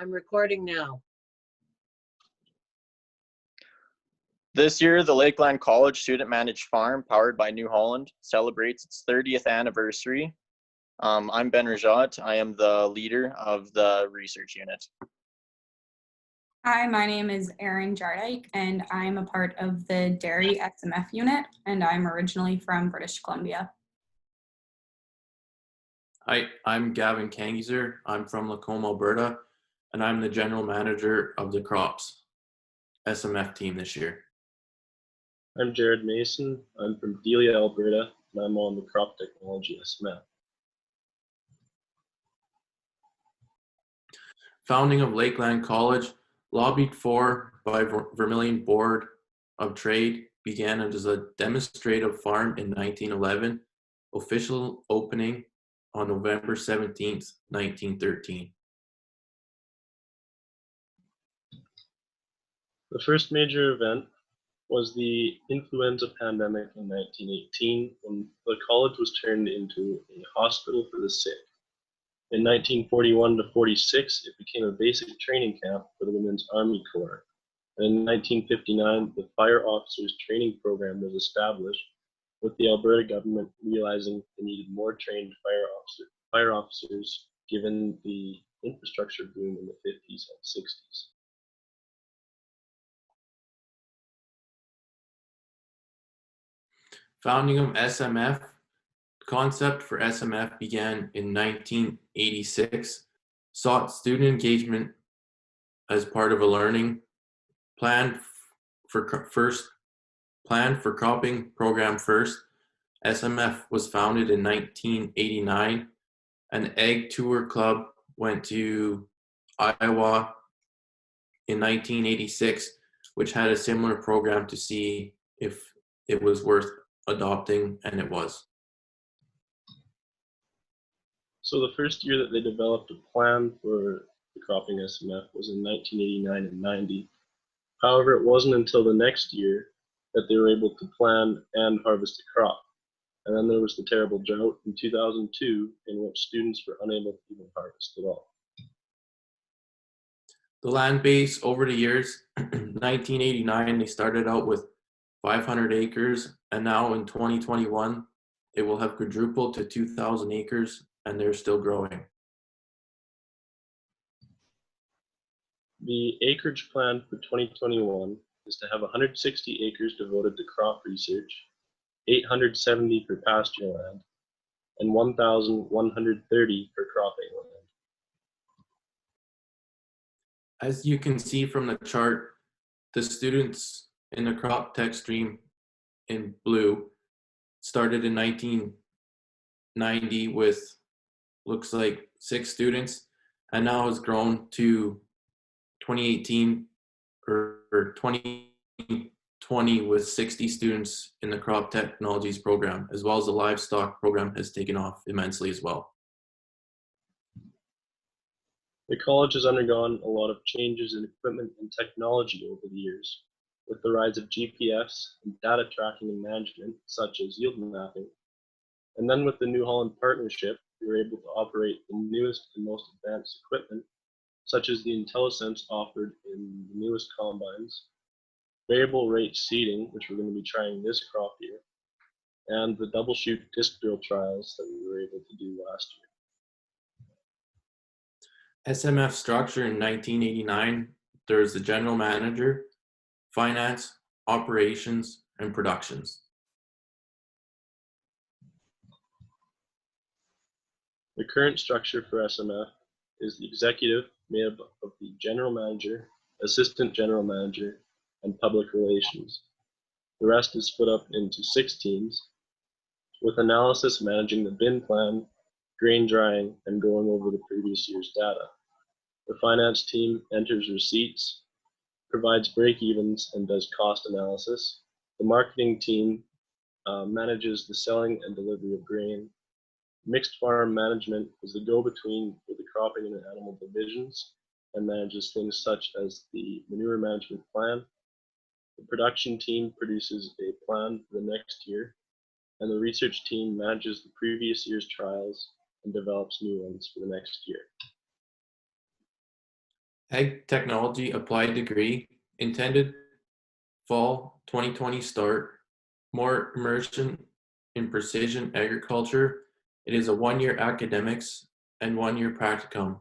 I'm recording now. This year, the Lakeland College student-managed farm, powered by New Holland, celebrates its 30th anniversary. I'm Ben Rajat. I am the leader of the research unit. Hi, my name is Erin Jardike, and I'm a part of the Dairy SMF unit, and I'm originally from British Columbia. Hi, I'm Gavin Kangiser. I'm from Lacombe, Alberta, and I'm the general manager of the crops SMF team this year. I'm Jared Mason. I'm from Delia, Alberta, and I'm on the crop technology SMF. Founding of Lakeland College, lobbied for by Vermilion Board of Trade, began as a demonstrative farm in 1911, official opening on November 17th, 1913. The first major event was the influenza pandemic in 1918, when the college was turned into a hospital for the sick. In 1941 to 46, it became a basic training camp for the Women's Army Corps. And in 1959, the Fire Officers Training Program was established, with the Alberta government realizing they needed more trained fire officers given the infrastructure boom in the 50s and 60s. Founding of SMF, concept for SMF began in 1986, sought student engagement as part of a learning plan for cropping program first. SMF was founded in 1989. An egg tour club went to Iowa in 1986, which had a similar program to see if it was worth adopting, and it was. So the first year that they developed a plan for the cropping SMF was in 1989 and 90. However, it wasn't until the next year that they were able to plan and harvest a crop. And then there was the terrible drought in 2002, in which students were unable to even harvest at all. The land base over the years, 1989, they started out with 500 acres, and now in 2021, it will have quadrupled to 2,000 acres, and they're still growing. The acreage plan for 2021 is to have 160 acres devoted to crop research, 870 for pasture land, and 1,130 for cropping land. As you can see from the chart, the students in the crop tech stream in blue started in 1990 with looks like 6 students, and now has grown to 2018 or 2020 with 60 students in the crop technologies program, as well as the livestock program has taken off immensely as well. The college has undergone a lot of changes in equipment and technology over the years, with the rise of GPS and data tracking and management, such as yield mapping. And then with the New Holland partnership, we were able to operate the newest and most advanced equipment, such as the IntelliSense offered in the newest combines, variable rate seeding, which we're going to be trying this crop year, and the double shoot disc drill trials that we were able to do last year. SMF Structure in 1989, there's the general manager, finance, operations, and productions. The current structure for SMF is the executive made up of the general manager, assistant general manager, and public relations. The rest is split up into 6 teams, with analysis managing the bin plan, grain drying, and going over the previous year's data. The finance team enters receipts, provides break-evens, and does cost analysis. The marketing team manages the selling and delivery of grain. Mixed farm management is the go-between for the cropping and animal divisions and manages things such as the manure management plan. The production team produces a plan for the next year, and the research team manages the previous year's trials and develops new ones for the next year. Ag Technology Applied degree, intended fall 2020 start, more immersion in precision agriculture. It is a 1-year academics and 1-year practicum.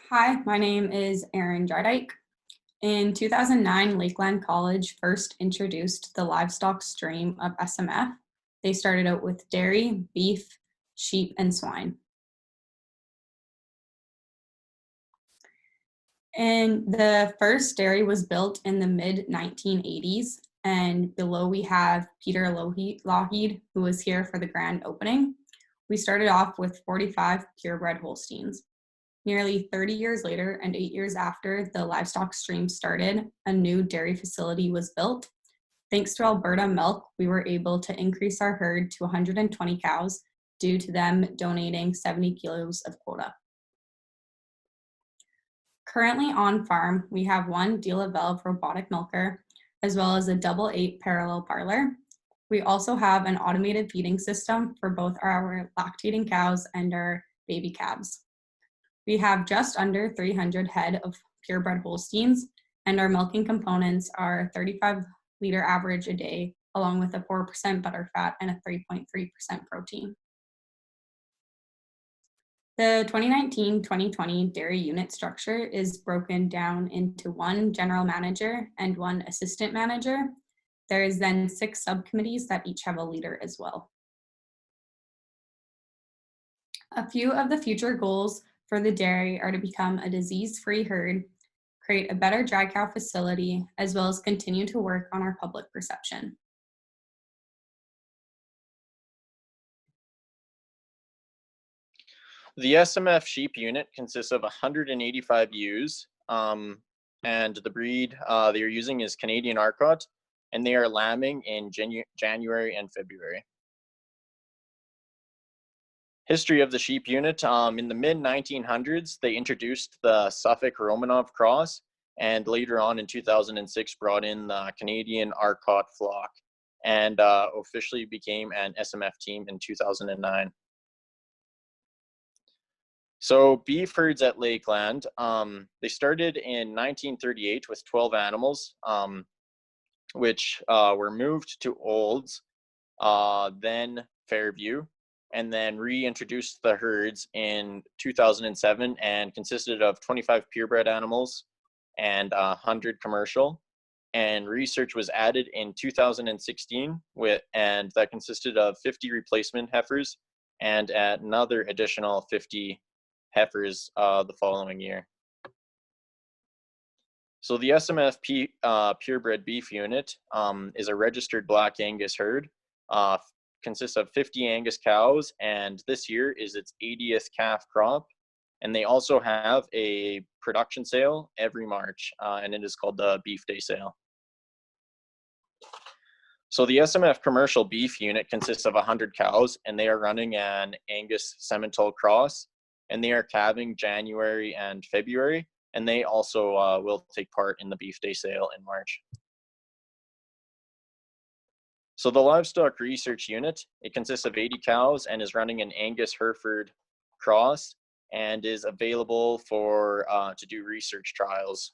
Hi, my name is Erin Jardike. In 2009, Lakeland College first introduced the livestock stream of SMF. They started out with dairy, beef, sheep, and swine. And the first dairy was built in the mid-1980s. And below we have Peter Lougheed, who was here for the grand opening. We started off with 45 purebred Holsteins. Nearly 30 years later and 8 years after the livestock stream started, a new dairy facility was built. Thanks to Alberta Milk, we were able to increase our herd to 120 cows due to them donating 70 kilos of quota. Currently on farm, we have one deal-a-valve robotic milker, as well as a double 8 parallel parlor. We also have an automated feeding system for both our lactating cows and our baby calves. We have just under 300 head of purebred Holsteins, and our milking components are 35-liter average a day, along with a 4% butter fat and a 3.3% protein. The 2019-2020 dairy unit structure is broken down into one general manager and one assistant manager. There is then 6 subcommittees that each have a leader as well. A few of the future goals for the dairy are to become a disease-free herd, create a better dry cow facility, as well as continue to work on our public perception. The SMF sheep unit consists of 185 ewes, and the breed they are using is Canadian Arcot, and they are lambing in January and February. History of the sheep unit. In the mid-1900s, they introduced the Suffolk Romanov cross, and later on in 2006 brought in the Canadian Arcot flock, and officially became an SMF team in 2009. So beef herds at Lakeland, they started in 1938 with 12 animals, which were moved to Olds, then Fairview, and then reintroduced the herds in 2007 and consisted of 25 purebred animals and 100 commercial. And research was added in 2016 and that consisted of 50 replacement heifers and another additional 50 heifers the following year. So the SMF purebred beef unit is a registered Black Angus herd. Consists of 50 Angus cows, and this year is its 80th calf crop. And they also have a production sale every March, and it is called the Beef Day Sale. So the SMF commercial beef unit consists of 100 cows, and they are running an Angus Simmental cross, and they are calving January and February, and they also will take part in the Beef Day Sale in March. So the livestock research unit, it consists of 80 cows and is running an Angus Hereford cross and is available for to do research trials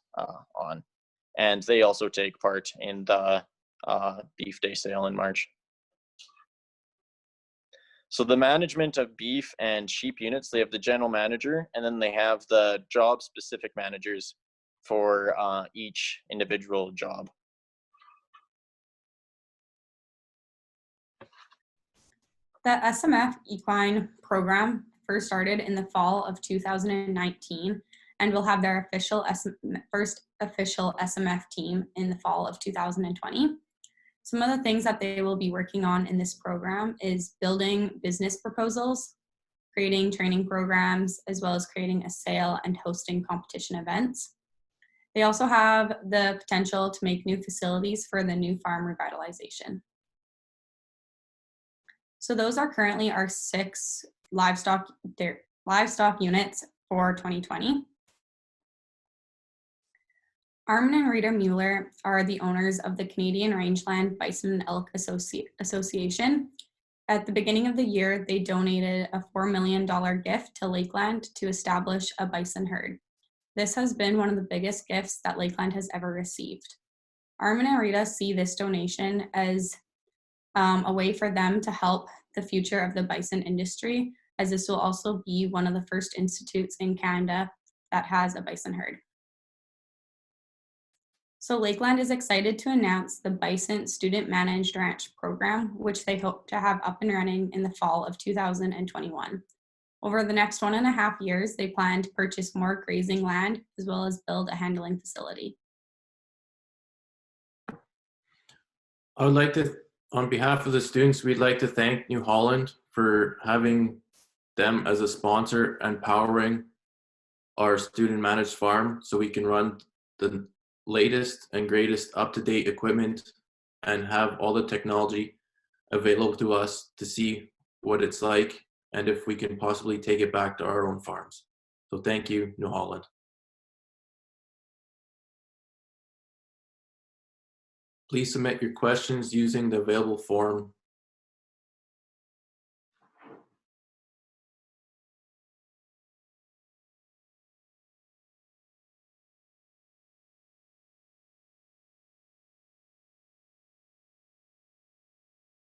on. And they also take part in the Beef Day Sale in March. So the management of beef and sheep units, they have the general manager, and then they have the job-specific managers for each individual job. The SMF equine program first started in the fall of 2019 and will have their first official SMF team in the fall of 2020. Some of the things that they will be working on in this program is building business proposals, creating training programs, as well as creating a sale and hosting competition events. They also have the potential to make new facilities for the new farm revitalization. So those are currently our 6 livestock units for 2020. Armin and Rita Mueller are the owners of the Canadian Rangeland Bison and Elk Association. At the beginning of the year, they donated a $4 million gift to Lakeland to establish a bison herd. This has been one of the biggest gifts that Lakeland has ever received. Armin and Rita see this donation as a way for them to help the future of the bison industry, as this will also be one of the first institutes in Canada that has a bison herd. So Lakeland is excited to announce the Bison Student Managed Ranch program, which they hope to have up and running in the fall of 2021. Over the next 1.5 years, they plan to purchase more grazing land as well as build a handling facility. I would like to, on behalf of the students, we'd like to thank New Holland for having them as a sponsor and powering our student managed farm so we can run the latest and greatest up-to-date equipment and have all the technology available to us to see what it's like and if we can possibly take it back to our own farms. So thank you, New Holland. Please submit your questions using the available form